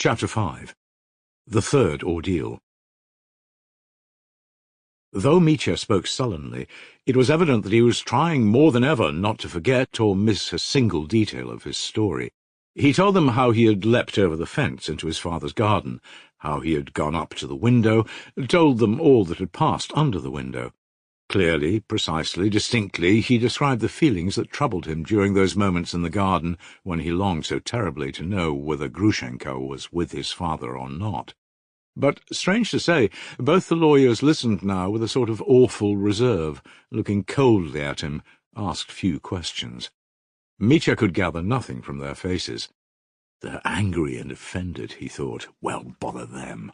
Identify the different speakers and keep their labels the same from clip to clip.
Speaker 1: Chapter 5. The Third Ordeal. Though Mitya spoke sullenly, it was evident that he was trying more than ever not to forget or miss a single detail of his story. He told them how he had leapt over the fence into his father's garden, how he had gone up to the window, told them all that had passed under the window. Clearly, precisely, distinctly, he described the feelings that troubled him during those moments in the garden when he longed so terribly to know whether Grushenka was with his father or not. But, strange to say, both the lawyers listened now with a sort of awful reserve, looking coldly at him, asked few questions. Mitya could gather nothing from their faces. They're angry and offended, he thought. Well, bother them.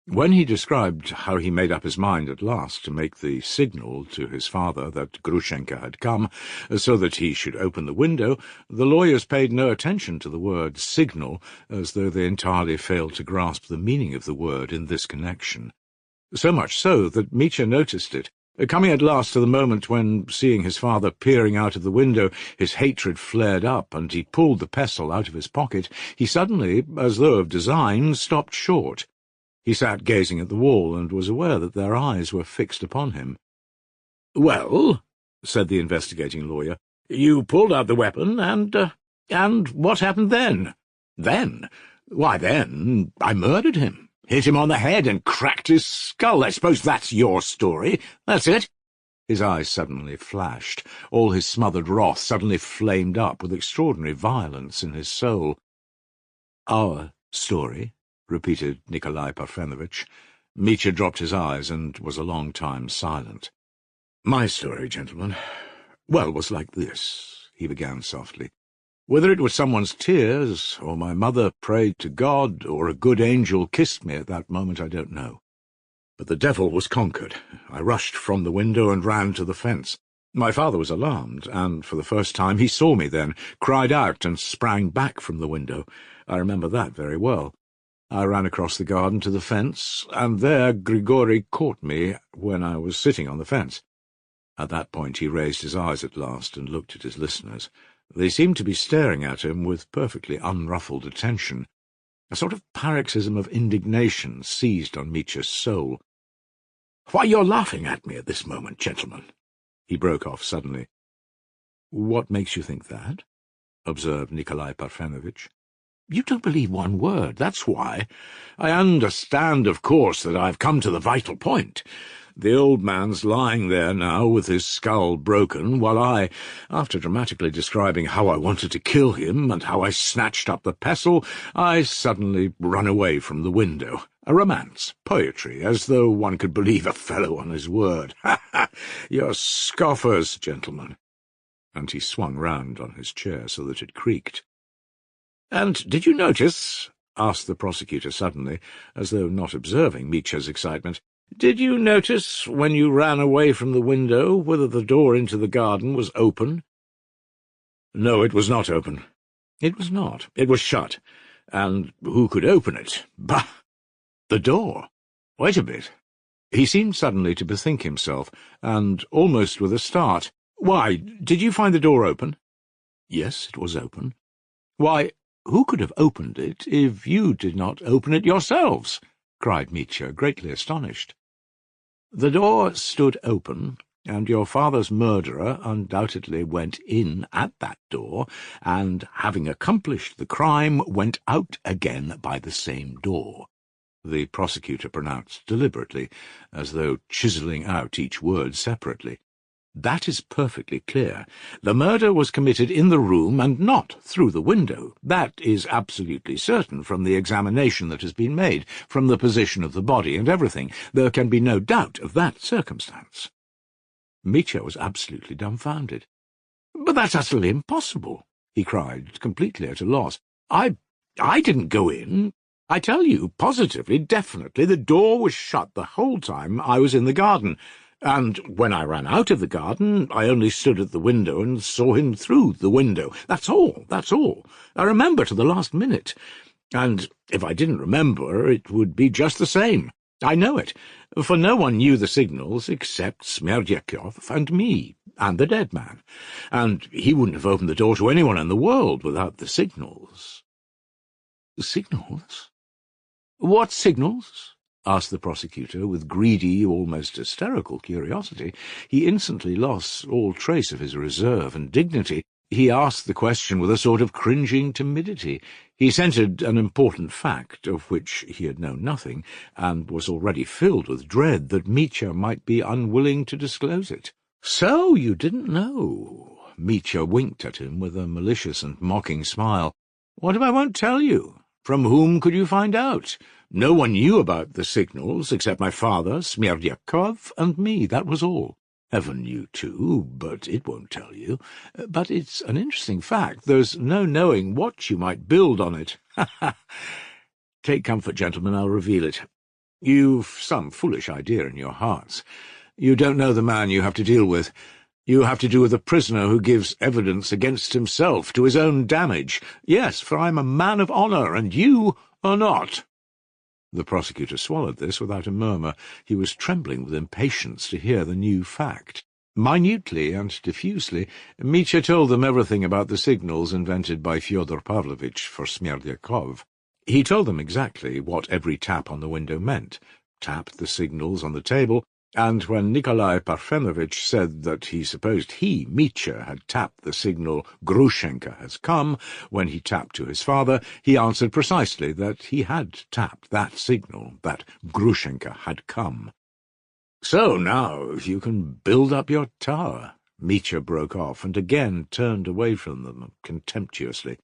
Speaker 1: When he described how he made up his mind at last to make the signal to his father that Grushenka had come, so that he should open the window, the lawyers paid no attention to the word signal, as though they entirely failed to grasp the meaning of the word in this connection. So much so that Mitya noticed it, coming at last to the moment when, seeing his father peering out of the window, his hatred flared up, and he pulled the pestle out of his pocket. He suddenly, as though of design, stopped short. He sat gazing at the wall, and was aware that their eyes were fixed upon him. "Well," said the investigating lawyer, "you pulled out the weapon, and what happened then?" "Then? Why, then, I murdered him, hit him on the head, and cracked his skull. I suppose that's your story. That's it?" His eyes suddenly flashed. All his smothered wrath suddenly flamed up with extraordinary violence in his soul. "Our story?" repeated Nikolai Parfenovitch. Mitya dropped his eyes and was a long time silent. "My story, gentlemen, was like this," he began softly. "Whether it was someone's tears, or my mother prayed to God, or a good angel kissed me at that moment, I don't know. But the devil was conquered. I rushed from the window and ran to the fence. My father was alarmed, and for the first time he saw me then, cried out and sprang back from the window. I remember that very well. I ran across the garden to the fence, and there Grigori caught me when I was sitting on the fence. At that point he raised his eyes at last and looked at his listeners. They seemed to be staring at him with perfectly unruffled attention. A sort of paroxysm of indignation seized on Mitya's soul. "Why, you're laughing at me at this moment, gentlemen," he broke off suddenly. "What makes you think that?" observed Nikolai Parfenovitch. "You don't believe one word, that's why. I understand, of course, that I've come to the vital point. The old man's lying there now with his skull broken, while I, after dramatically describing how I wanted to kill him and how I snatched up the pestle, I suddenly run away from the window. A romance, poetry, as though one could believe a fellow on his word. Ha ha! You're scoffers, gentlemen." And he swung round on his chair so that it creaked. "And did you notice," asked the prosecutor suddenly, as though not observing Mitya's excitement, "did you notice, when you ran away from the window, whether the door into the garden was open?" "No, it was not open." "It was not. It was shut. And who could open it? Bah! The door. Wait a bit." He seemed suddenly to bethink himself, and, almost with a start, "Why, did you find the door open?" "Yes, it was open." "Why, who could have opened it if you did not open it yourselves?" cried Mitya, greatly astonished. "The door stood open, and your father's murderer undoubtedly went in at that door, and, having accomplished the crime, went out again by the same door," the prosecutor pronounced deliberately, as though chiselling out each word separately. "That is perfectly clear. The murder was committed in the room and not through the window. That is absolutely certain from the examination that has been made, from the position of the body and everything. There can be no doubt of that circumstance." Mitya was absolutely dumbfounded. "But that's utterly impossible," he cried, completely at a loss. I didn't go in. I tell you, positively, definitely, the door was shut the whole time I was in the garden. And when I ran out of the garden, I only stood at the window and saw him through the window. That's all. I remember to the last minute. And if I didn't remember, it would be just the same. I know it, for no one knew the signals except Smerdyakov and me, and the dead man. And he wouldn't have opened the door to anyone in the world without the signals." Signals? What signals? Asked the prosecutor, with greedy, almost hysterical curiosity. He instantly lost all trace of his reserve and dignity. He asked the question with a sort of cringing timidity. He scented an important fact, of which he had known nothing, and was already filled with dread that Mitya might be unwilling to disclose it. "So you didn't know?" Mitya winked at him with a malicious and mocking smile. "What if I won't tell you? From whom could you find out? No one knew about the signals, except my father, Smerdyakov, and me, that was all. Heaven knew too, but it won't tell you. But it's an interesting fact. There's no knowing what you might build on it. Take comfort, gentlemen, I'll reveal it. You've some foolish idea in your hearts. You don't know the man you have to deal with. You have to do with a prisoner who gives evidence against himself to his own damage. Yes, for I'm a man of honour, and you are not." The prosecutor swallowed this without a murmur. He was trembling with impatience to hear the new fact. Minutely and diffusely, Mitya told them everything about the signals invented by Fyodor Pavlovitch for Smerdyakov. He told them exactly what every tap on the window meant, tapped the signals on the table, and when Nikolai Parfenovitch said that he supposed he, Mitya, had tapped the signal "Grushenka has come," when he tapped to his father, he answered precisely that he had tapped that signal, that Grushenka had come. "So now you can build up your tower," Mitya broke off, and again turned away from them contemptuously.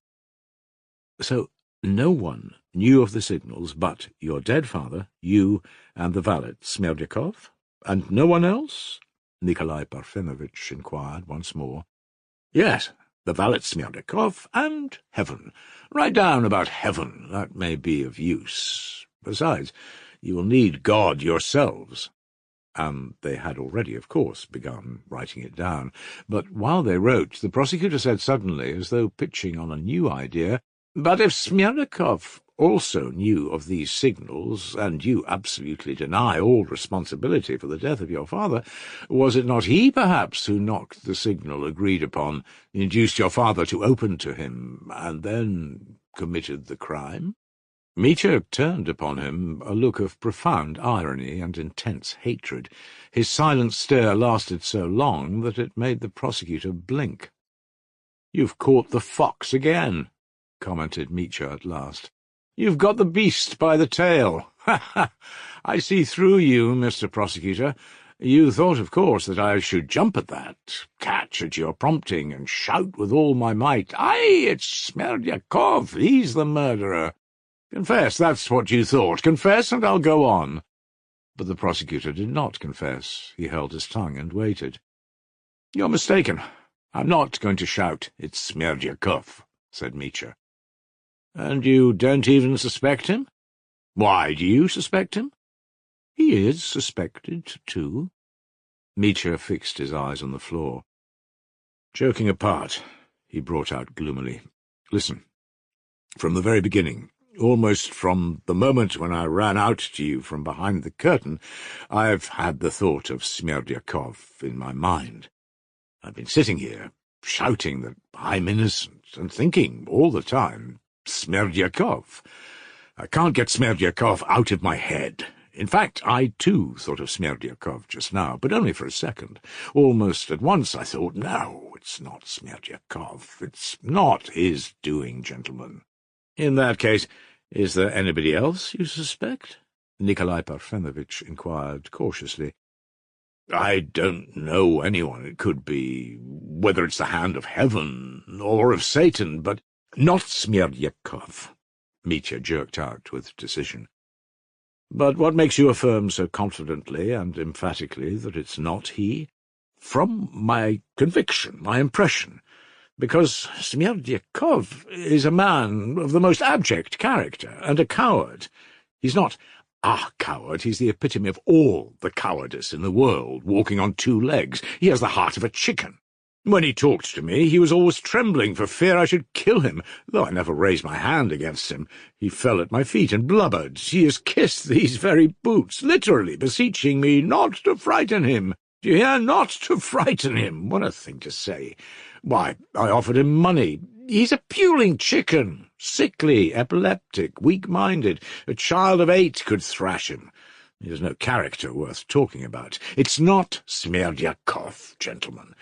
Speaker 1: "So no one knew of the signals but your dead father, you, and the valet Smerdyakov? And no one else?" Nikolai Parfenovitch inquired once more. "Yes, the valet Smerdyakov, and heaven. Write down about heaven. That may be of use. Besides, you will need God yourselves." And they had already, of course, begun writing it down. But while they wrote, the prosecutor said suddenly, as though pitching on a new idea, "But if Smerdyakov also knew of these signals, and you absolutely deny all responsibility for the death of your father, was it not he, perhaps, who knocked the signal agreed upon, induced your father to open to him, and then committed the crime?" Mitya turned upon him a look of profound irony and intense hatred. His silent stare lasted so long that it made the prosecutor blink. "You've caught the fox again," commented Mitya at last. "You've got the beast by the tail. Ha ha! I see through you, Mr. Prosecutor. You thought, of course, that I should jump at that, catch at your prompting, and shout with all my might, 'Aye, it's Smerdyakov, he's the murderer.' Confess, that's what you thought. Confess, and I'll go on." But the prosecutor did not confess. He held his tongue and waited. "You're mistaken. I'm not going to shout, 'It's Smerdyakov,'" said Mitya. "And you don't even suspect him? Why, do you suspect him?" "He is suspected, too." Mitya fixed his eyes on the floor. "Joking apart," he brought out gloomily, "listen. From the very beginning, almost from the moment when I ran out to you from behind the curtain, I've had the thought of Smerdyakov in my mind. I've been sitting here, shouting that I'm innocent, and thinking all the time, Smerdyakov. I can't get Smerdyakov out of my head. In fact, I too thought of Smerdyakov just now, but only for a second. Almost at once I thought, no, it's not Smerdyakov. It's not his doing, gentlemen." "In that case, is there anybody else you suspect?" Nikolai Parfenovitch inquired cautiously. "I don't know anyone it could be, whether it's the hand of heaven or of Satan, but not Smerdyakov," Mitya jerked out with decision. "But what makes you affirm so confidently and emphatically that it's not he?" "From my conviction, my impression. Because Smerdyakov is a man of the most abject character, and a coward. He's not a coward, he's the epitome of all the cowardice in the world, walking on two legs. He has the heart of a chicken. When he talked to me, he was always trembling for fear I should kill him, though I never raised my hand against him. He fell at my feet and blubbered. He has kissed these very boots, literally beseeching me not to frighten him. Do you hear? Not to frighten him. What a thing to say. Why, I offered him money. He's a puling chicken, sickly, epileptic, weak-minded. A child of 8 could thrash him. He has no character worth talking about. It's not Smerdyakov, gentlemen.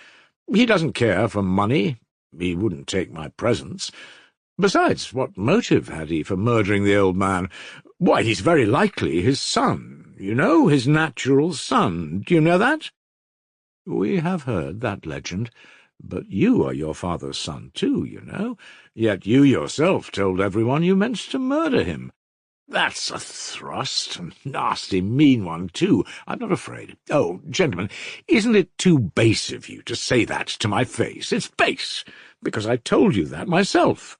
Speaker 1: He doesn't care for money. He wouldn't take my presents. Besides, what motive had he for murdering the old man? Why, he's very likely his son. You know, his natural son. Do you know that? We have heard that legend. But you are your father's son too, you know. Yet you yourself told everyone you meant to murder him. That's a thrust, a nasty, mean one, too. I'm not afraid. Oh, gentlemen, isn't it too base of you to say that to my face? It's base, because I told you that myself.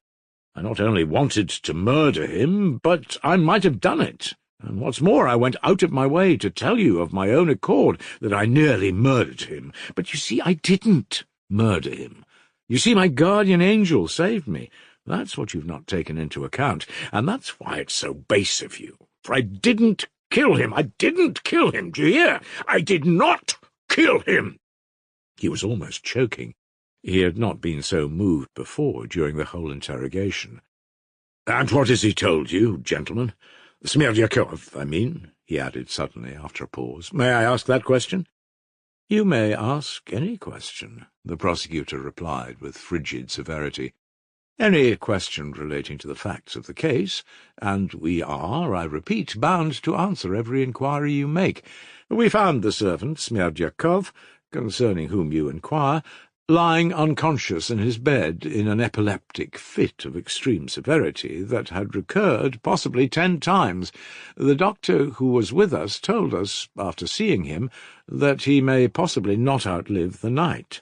Speaker 1: I not only wanted to murder him, but I might have done it. And what's more, I went out of my way to tell you of my own accord that I nearly murdered him. But you see, I didn't murder him. You see, my guardian angel saved me. That's what you've not taken into account, and that's why it's so base of you. For I didn't kill him. I didn't kill him, do you hear? I did not kill him. He was almost choking. He had not been so moved before during the whole interrogation. And what has he told you, gentlemen? Smerdyakov, I mean, he added suddenly after a pause. May I ask that question? You may ask any question, the prosecutor replied with frigid severity. Any question relating to the facts of the case, and we are, I repeat, bound to answer every inquiry you make. We found the servant, Smerdyakov, concerning whom you inquire, lying unconscious in his bed in an epileptic fit of extreme severity that had recurred possibly 10 times. The doctor who was with us told us, after seeing him, that he may possibly not outlive the night.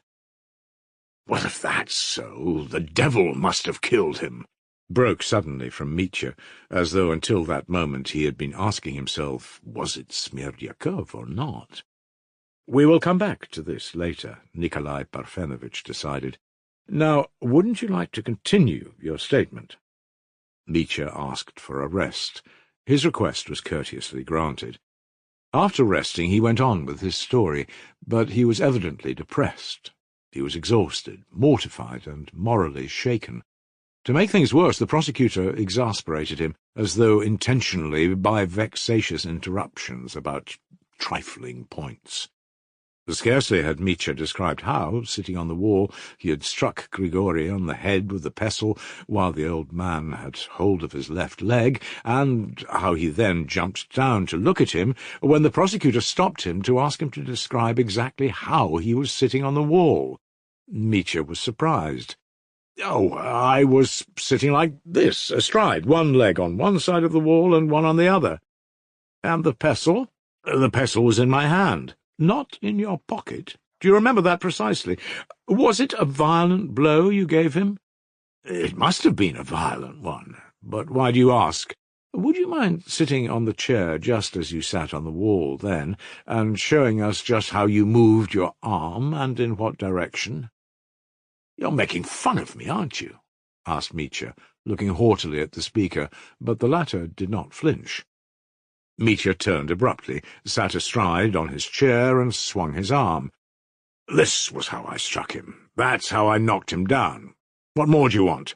Speaker 1: Well, if that's so, the devil must have killed him, broke suddenly from Mitya, as though until that moment he had been asking himself, was it Smerdyakov or not? We will come back to this later, Nikolai Parfenovitch decided. Now, wouldn't you like to continue your statement? Mitya asked for a rest. His request was courteously granted. After resting, he went on with his story, but he was evidently depressed. He was exhausted, mortified, and morally shaken. To make things worse, the prosecutor exasperated him, as though intentionally by vexatious interruptions about trifling points. Scarcely had Mitya described how, sitting on the wall, he had struck Grigori on the head with the pestle while the old man had hold of his left leg, and how he then jumped down to look at him, when the prosecutor stopped him to ask him to describe exactly how he was sitting on the wall. Mitya was surprised. Oh, I was sitting like this, astride, one leg on one side of the wall and one on the other. And the pestle? The pestle was in my hand. Not in your pocket. Do you remember that precisely? Was it a violent blow you gave him? It must have been a violent one. But why do you ask? Would you mind sitting on the chair just as you sat on the wall then, and showing us just how you moved your arm and in what direction? You're making fun of me, aren't you? Asked Mitya, looking haughtily at the speaker, but the latter did not flinch. Mitya turned abruptly, sat astride on his chair, and swung his arm. This was how I struck him. That's how I knocked him down. What more do you want?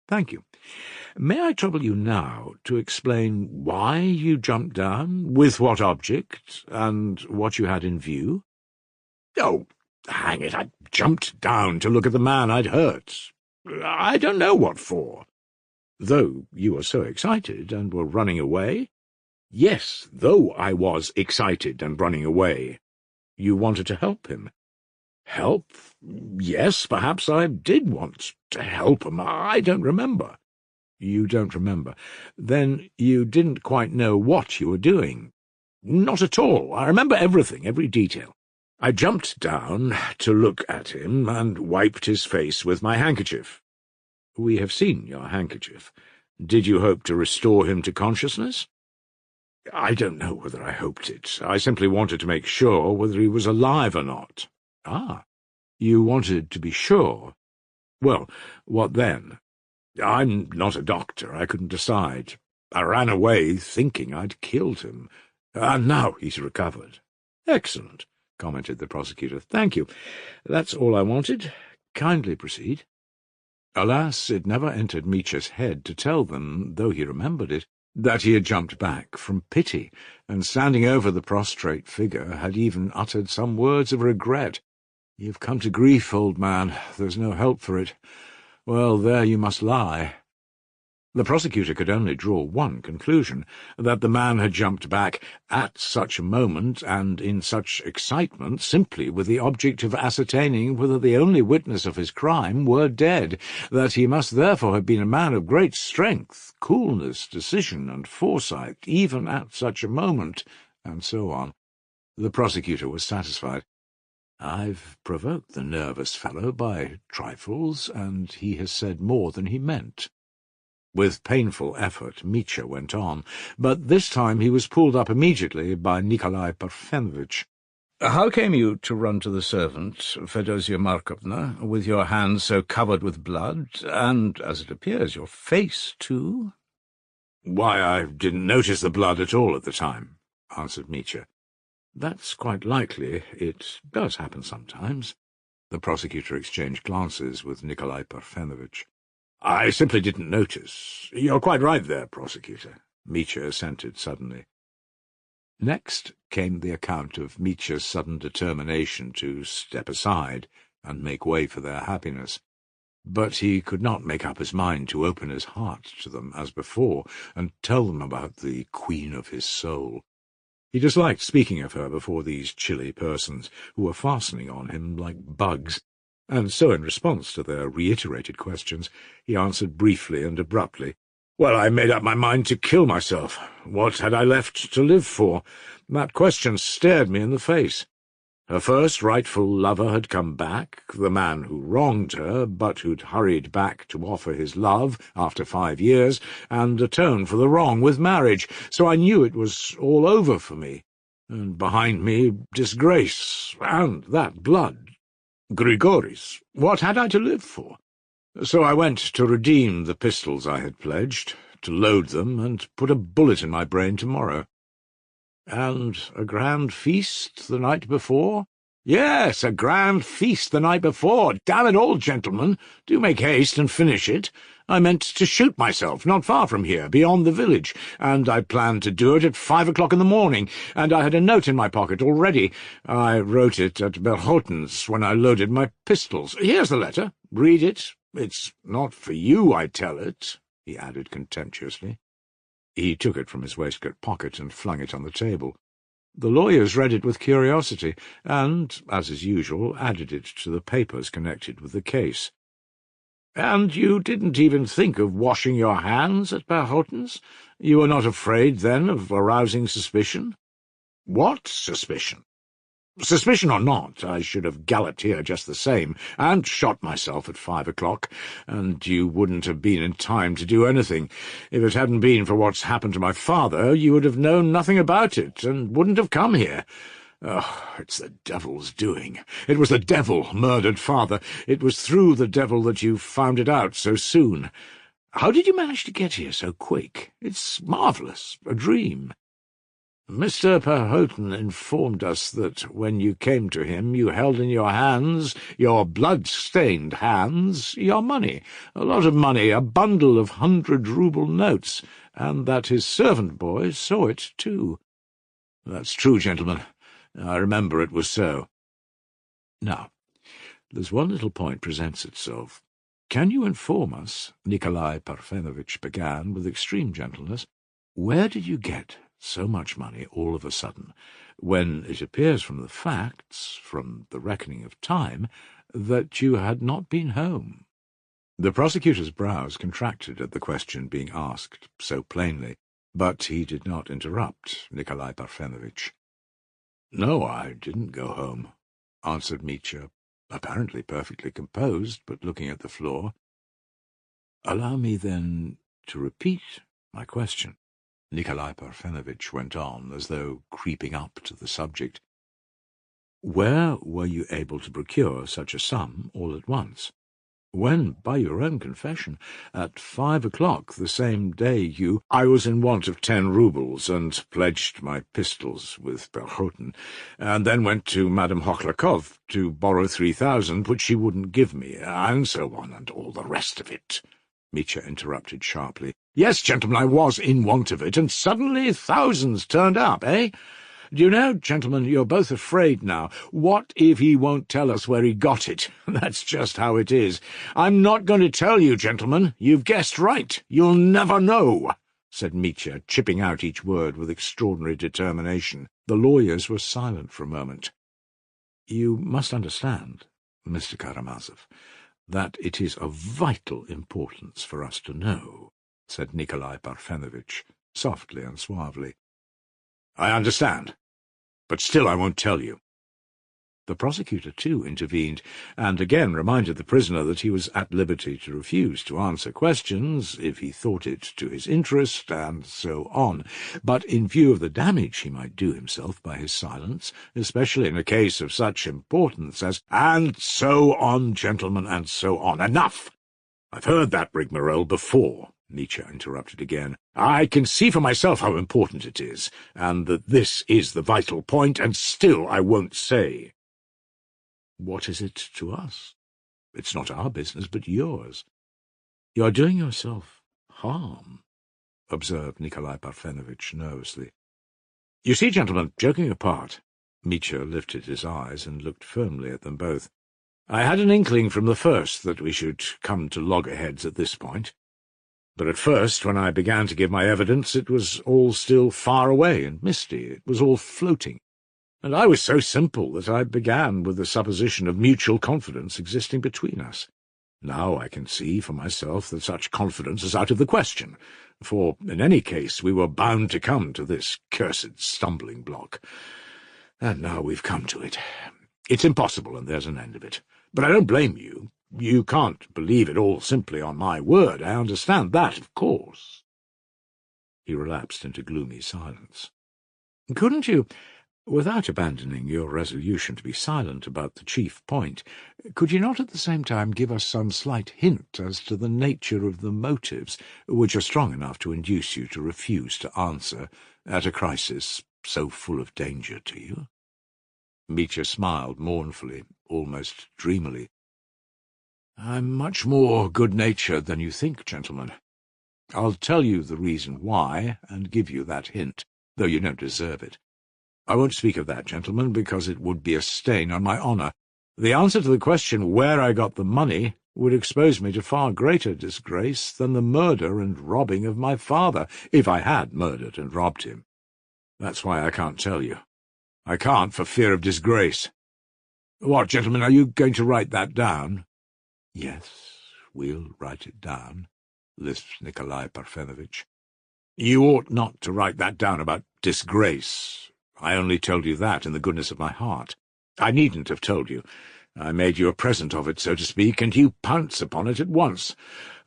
Speaker 1: Thank you. May I trouble you now to explain why you jumped down, with what object, and what you had in view? Oh, hang it, I jumped down to look at the man I'd hurt. I don't know what for. Though you were so excited and were running away? Yes, though I was excited and running away. You wanted to help him. Help? Yes, perhaps I did want to help him. I don't remember. You don't remember. Then you didn't quite know what you were doing. Not at all. I remember everything, every detail. I jumped down to look at him and wiped his face with my handkerchief. We have seen your handkerchief. Did you hope to restore him to consciousness? I don't know whether I hoped it. I simply wanted to make sure whether he was alive or not. Ah, you wanted to be sure. Well, what then? I'm not a doctor. I couldn't decide. I ran away thinking I'd killed him. And now he's recovered. Excellent, commented the prosecutor. Thank you. That's all I wanted. Kindly proceed. Alas, it never entered Mitya's head to tell them, though he remembered it, that he had jumped back from pity, and standing over the prostrate figure had even uttered some words of regret. "You've come to grief, old man. There's no help for it. Well, there you must lie." The prosecutor could only draw one conclusion, that the man had jumped back at such a moment and in such excitement simply with the object of ascertaining whether the only witness of his crime were dead, that he must therefore have been a man of great strength, coolness, decision, and foresight, even at such a moment, and so on. The prosecutor was satisfied. "I've provoked the nervous fellow by trifles, and he has said more than he meant." With painful effort, Mitya went on, but this time he was pulled up immediately by Nikolai Parfenovitch. "How came you to run to the servant, Fedosia Markovna, with your hands so covered with blood, and, as it appears, your face, too?" "Why, I didn't notice the blood at all at the time," answered Mitya. "That's quite likely. It does happen sometimes." The prosecutor exchanged glances with Nikolai Parfenovitch. "I simply didn't notice. You're quite right there, prosecutor," Mitya assented suddenly. Next came the account of Mitya's sudden determination to step aside and make way for their happiness. But he could not make up his mind to open his heart to them as before and tell them about the queen of his soul. He disliked speaking of her before these chilly persons, who were fastening on him like bugs, and so in response to their reiterated questions, he answered briefly and abruptly, "Well, I made up my mind to kill myself. What had I left to live for? That question stared me in the face. Her first rightful lover had come back, the man who wronged her, but who'd hurried back to offer his love after 5 years, and atone for the wrong with marriage, so I knew it was all over for me. And behind me, disgrace, and that blood. Grigory's. What had I to live for? So I went to redeem the pistols I had pledged, to load them, and put a bullet in my brain tomorrow." "And a grand feast the night before?" "Yes, a grand feast the night before. Damn it all, gentlemen, do make haste and finish it. I meant to shoot myself not far from here, beyond the village, and I planned to do it at 5 o'clock in the morning, and I had a note in my pocket already. I wrote it at Berhoten's when I loaded my pistols. Here's the letter. Read it. It's not for you I tell it," he added contemptuously. He took it from his waistcoat pocket and flung it on the table. The lawyers read it with curiosity, and, as is usual, added it to the papers connected with the case. "And you didn't even think of washing your hands at Berhoten's? You were not afraid, then, of arousing suspicion?" "What suspicion?" "Suspicion or not, I should have galloped here just the same, and shot myself at 5 o'clock, and you wouldn't have been in time to do anything. If it hadn't been for what's happened to my father, you would have known nothing about it, and wouldn't have come here. Oh, it's the devil's doing. It was the devil murdered father. It was through the devil that you found it out so soon. How did you manage to get here so quick? It's marvellous, a dream. Mr. Berhoten informed us that when you came to him you held in your hands, your blood-stained hands, your money, a lot of money, a bundle of 100-rouble notes, and that his servant boy saw it too." "That's true, gentlemen. I remember it was so." "Now, there's one little point presents itself. Can you inform us," Nikolai Parfenovitch began with extreme gentleness, "where did you get so much money all of a sudden, when it appears from the facts, from the reckoning of time, that you had not been home?" The prosecutor's brows contracted at the question being asked so plainly, but he did not interrupt Nikolai Parfenovitch. "No, I didn't go home," answered Mitya, apparently perfectly composed, but looking at the floor. "Allow me, then, to repeat my question," Nikolai Parfenovitch went on, as though creeping up to the subject. "Where were you able to procure such a sum all at once? when, by your own confession, at 5 o'clock the same day I was in want of 10 roubles, and pledged my pistols with Perhotin, and then went to Madame Hochlakov to borrow 3,000, which she wouldn't give me, and so on, and all the rest of it." Mitya interrupted sharply. "Yes, gentlemen, I was in want of it, and suddenly thousands turned up, eh? Do you know, gentlemen, you're both afraid now. What if he won't tell us where he got it? That's just how it is. I'm not going to tell you, gentlemen. You've guessed right. You'll never know," said Mitya, chipping out each word with extraordinary determination. The lawyers were silent for a moment. "You must understand, Mr. Karamazov, that it is of vital importance for us to know," said Nikolai Parfenovitch, softly and suavely. "I understand. But still I won't tell you." The prosecutor, too, intervened, and again reminded the prisoner that he was at liberty to refuse to answer questions, if he thought it to his interest, and so on. But in view of the damage he might do himself by his silence, especially in a case of such importance as— "And so on, gentlemen, and so on. Enough! I've heard that rigmarole before," Mitya interrupted again. "I can see for myself how important it is, and that this is the vital point, and still I won't say." "What is it to us? It's not our business, but yours." "You are doing yourself harm," observed Nikolai Parfenovitch nervously. "You see, gentlemen, joking apart," Mitya lifted his eyes and looked firmly at them both, "I had an inkling from the first that we should come to loggerheads at this point. But at first, when I began to give my evidence, it was all still far away and misty. It was all floating. And I was so simple that I began with the supposition of mutual confidence existing between us. Now I can see for myself that such confidence is out of the question, for in any case we were bound to come to this cursed stumbling block. And now we've come to it. It's impossible, and there's an end of it. But I don't blame you. You can't believe it all simply on my word. I understand that, of course." He relapsed into gloomy silence. "Couldn't you, without abandoning your resolution to be silent about the chief point, could you not at the same time give us some slight hint as to the nature of the motives which are strong enough to induce you to refuse to answer at a crisis so full of danger to you?" Mitya smiled mournfully, almost dreamily. "I'm much more good-natured than you think, gentlemen. I'll tell you the reason why, and give you that hint, though you don't deserve it. I won't speak of that, gentlemen, because it would be a stain on my honour. The answer to the question where I got the money would expose me to far greater disgrace than the murder and robbing of my father, if I had murdered and robbed him. That's why I can't tell you. I can't for fear of disgrace. What, gentlemen, are you going to write that down?" "Yes, we'll write it down," lisped Nikolai Parfenovitch. "You ought not to write that down about disgrace. I only told you that in the goodness of my heart. I needn't have told you. I made you a present of it, so to speak, and you pounce upon it at once.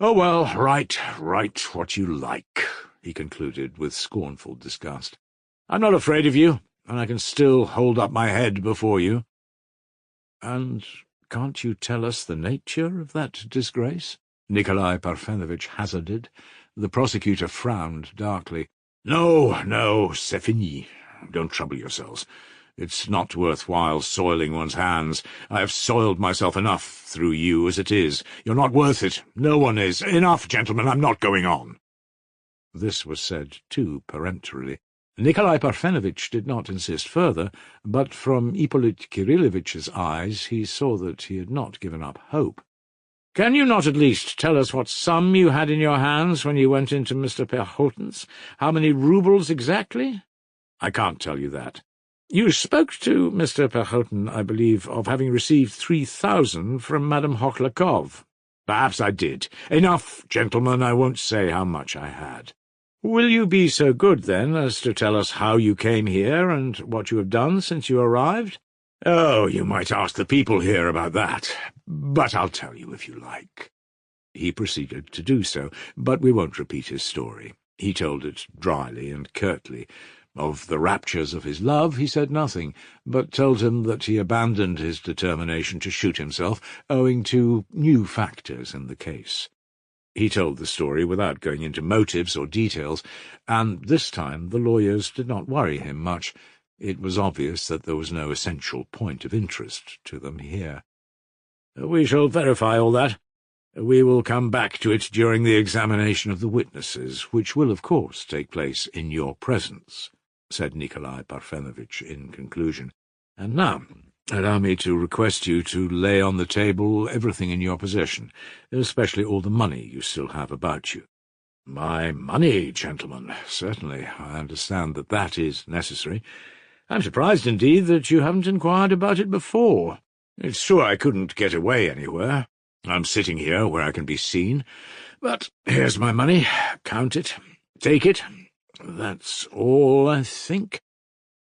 Speaker 1: Oh, well, write what you like," he concluded with scornful disgust. "I'm not afraid of you, and I can still hold up my head before you." "And can't you tell us the nature of that disgrace?" Nikolai Parfenovitch hazarded. The prosecutor frowned darkly. No, c'est fini. Don't trouble yourselves. It's not worth while soiling one's hands. I have soiled myself enough through you as it is. You're not worth it. No one is. Enough, gentlemen, I'm not going on." This was said too peremptorily. Nikolai Parfenovitch did not insist further, but from Ippolit Kirillovitch's eyes he saw that he had not given up hope. "Can you not at least tell us what sum you had in your hands when you went into Mr. Perhotin's? How many roubles exactly?" "I can't tell you that." "You spoke to Mr. Perhotin, I believe, of having received 3,000 from Madame Hochlakov." "Perhaps I did. Enough, gentlemen, I won't say how much I had." "Will you be so good, then, as to tell us how you came here and what you have done since you arrived?" "Oh, you might ask the people here about that, but I'll tell you if you like." He proceeded to do so, but we won't repeat his story. He told it dryly and curtly. Of the raptures of his love he said nothing, but told him that he abandoned his determination to shoot himself owing to new factors in the case. He told the story without going into motives or details, and this time the lawyers did not worry him much. It was obvious that there was no essential point of interest to them here. "We shall verify all that. We will come back to it during the examination of the witnesses, which will, of course, take place in your presence," said Nikolai Parfenovitch in conclusion. "And now, allow me to request you to lay on the table everything in your possession, especially all the money you still have about you." "My money, gentlemen? Certainly. I understand that that is necessary. I'm surprised, indeed, that you haven't inquired about it before. It's true I couldn't get away anywhere. I'm sitting here where I can be seen. But here's my money. Count it. Take it. That's all, I think."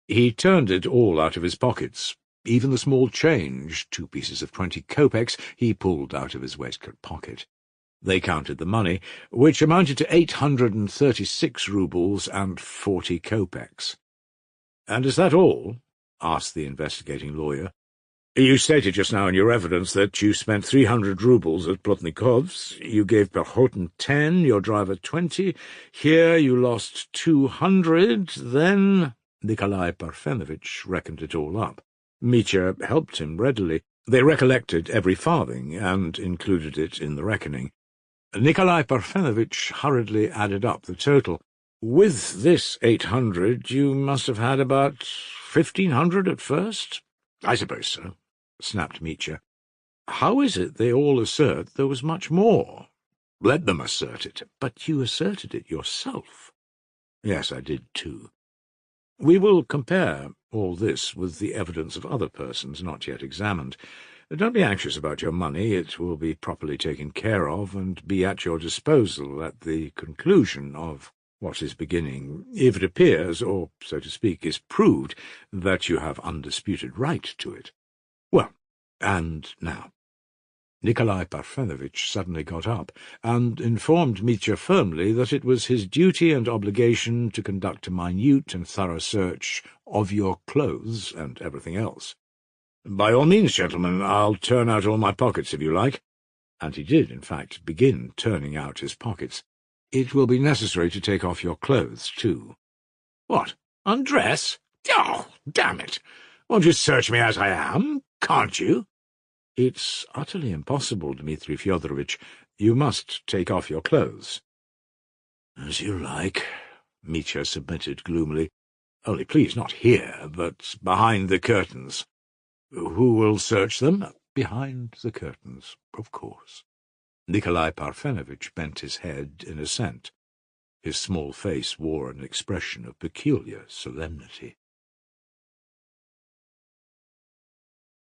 Speaker 1: He turned it all out of his pockets. Even the small change, 2 pieces of 20 kopecks, he pulled out of his waistcoat pocket. They counted the money, which amounted to 836 roubles and 40 kopecks. "And is that all?" asked the investigating lawyer. "You stated just now in your evidence that you spent 300 roubles at Plotnikov's. You gave Perhotin 10, your driver 20. Here you lost 200, then—" Nikolai Parfenovitch reckoned it all up. Mitya helped him readily. They recollected every farthing, and included it in the reckoning. Nikolai Parfenovitch hurriedly added up the total. "With this 800, you must have had about 1,500 at first?" "I suppose so," snapped Mitya. "How is it they all assert there was much more?" "Let them assert it." "But you asserted it yourself." "Yes, I did too. We will compare all this with the evidence of other persons not yet examined. Don't be anxious about your money. It will be properly taken care of and be at your disposal at the conclusion of what is beginning, if it appears, or, so to speak, is proved, that you have undisputed right to it. Well, and now—" Nikolai Parfenovitch suddenly got up, and informed Mitya firmly that it was his duty and obligation to conduct a minute and thorough search of your clothes and everything else. "By all means, gentlemen, I'll turn out all my pockets if you like." And he did, in fact, begin turning out his pockets. "It will be necessary to take off your clothes, too." "What, undress? Oh, damn it! Won't you search me as I am? Can't you?" "It's utterly impossible, Dmitri Fyodorovitch. You must take off your clothes." "As you like," Mitya submitted gloomily. "Only please not here, but behind the curtains." "Who will search them?" "Behind the curtains, of course." Nikolai Parfenovitch bent his head in assent. His small face wore an expression of peculiar solemnity.